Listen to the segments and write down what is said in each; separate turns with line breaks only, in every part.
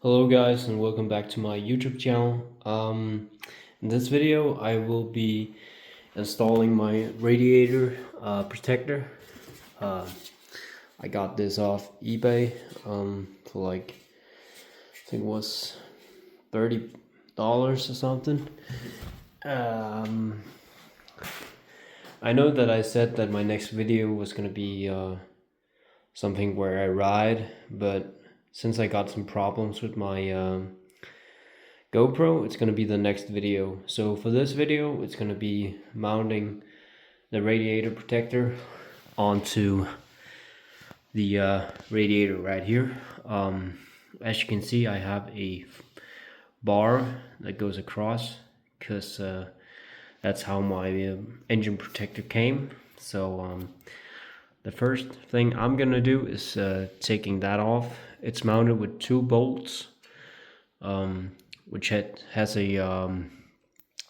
Hello guys and welcome back to my YouTube channel. In this video I will be installing my radiator protector. Uh, I got this off eBay for like, I think it was $30 or something. I know that I said that my next video was gonna be something where I ride, but since I got some problems with my GoPro, it's gonna be the next video. So for this video, it's gonna be mounting the radiator protector onto the radiator right here. As you can see, I have a bar that goes across because that's how my engine protector came. So the first thing I'm gonna do is taking that off. It's mounted with 2 bolts, which has a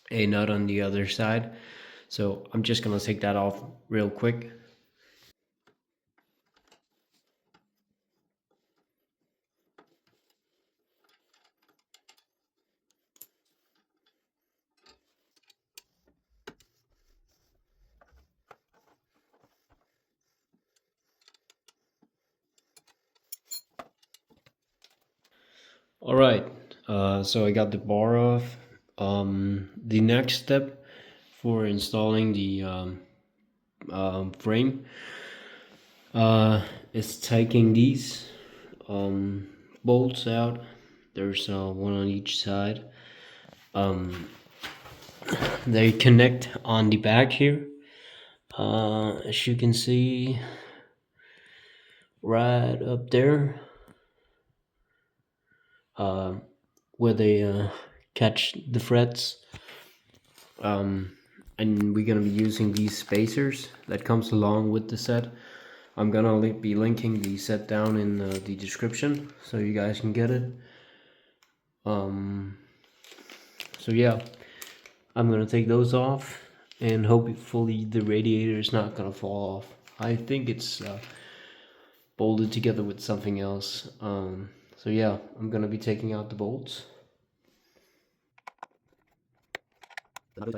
nut on the other side. So I'm just gonna take that off real quick. All right, so I got the bar off. The next step for installing the frame is taking these bolts out. There's one on each side. They connect on the back here. As you can see, right up there, where they catch the frets. And we're gonna be using these spacers that comes along with the set. I'm gonna be linking the set down in the description so you guys can get it. So yeah, I'm gonna take those off and hopefully the radiator is not gonna fall off. I think it's bolted together with something else. So yeah, I'm gonna be taking out the bolts. Hold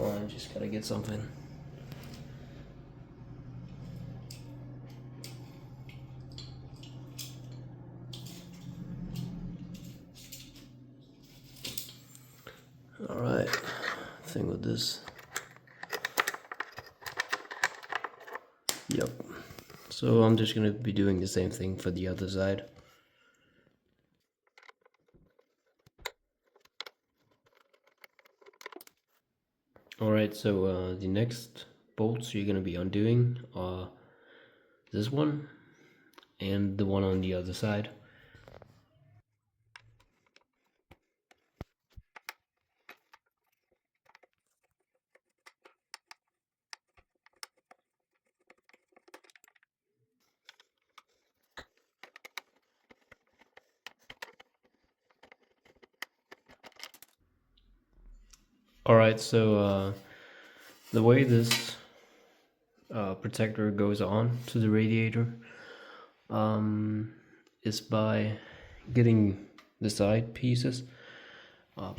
on, I just gotta get something. Alright, thing with this. Yep. So I'm just gonna be doing the same thing for the other side. Alright, so the next bolts you're gonna be undoing are this one and the one on the other side. Alright, so the way this protector goes on to the radiator is by getting the side pieces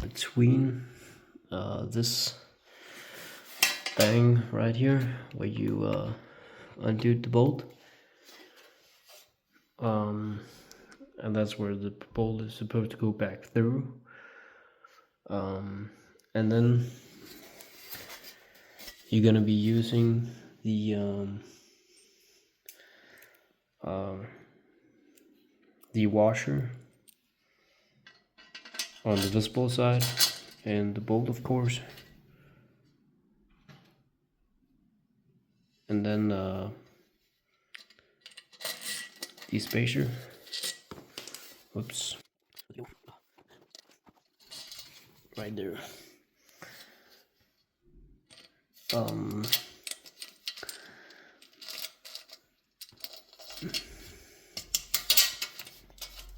between this bang right here where you undo the bolt, and that's where the bolt is supposed to go back through, and then you're gonna be using the washer on the visible side and the bolt, of course, and then the spacer. Whoops. Right there.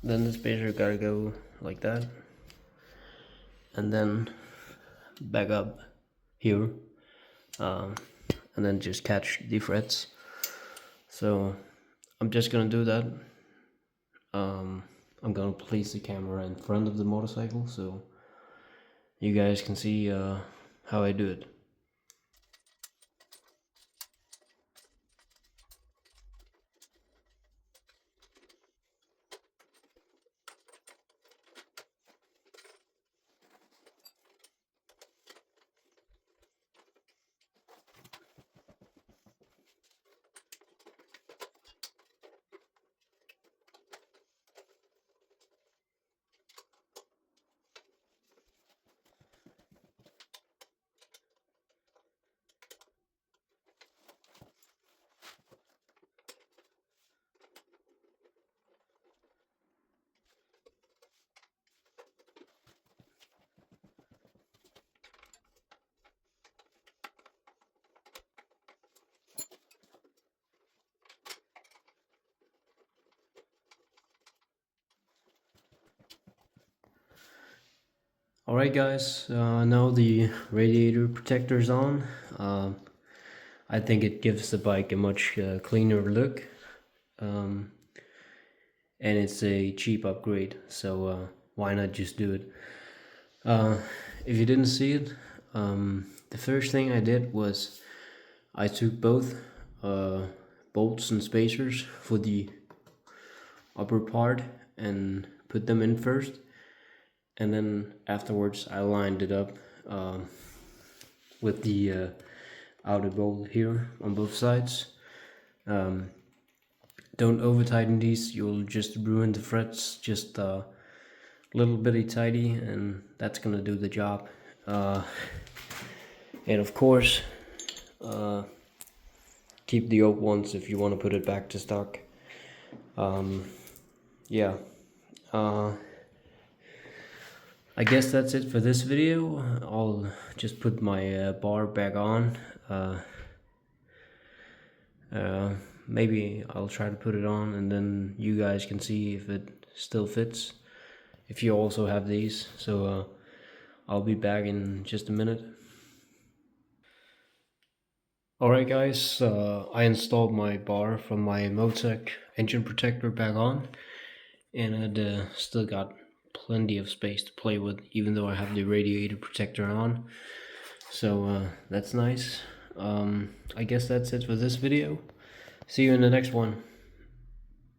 Then the spacer gotta go like that, and then back up here, and then just catch the threads. So I'm just gonna do that. I'm gonna place the camera in front of the motorcycle so you guys can see how I do it. Alright guys, now the radiator protector is on. I think it gives the bike a much cleaner look, and it's a cheap upgrade, so why not just do it. If you didn't see it, the first thing I did was I took both bolts and spacers for the upper part and put them in first, and then afterwards I lined it up with the outer bolt here on both sides. Don't over tighten these, you'll just ruin the threads. Just a little bitty tidy and that's gonna do the job. And of course keep the old ones if you want to put it back to stock. Yeah, I guess that's it for this video. I'll just put my bar back on. Maybe I'll try to put it on and then you guys can see if it still fits, if you also have these. So I'll be back in just a minute. Alright guys, I installed my bar from my Motec engine protector back on, and it still got plenty of space to play with, even though I have the radiator protector on. So that's nice. I guess that's it for this video. See you in the next one.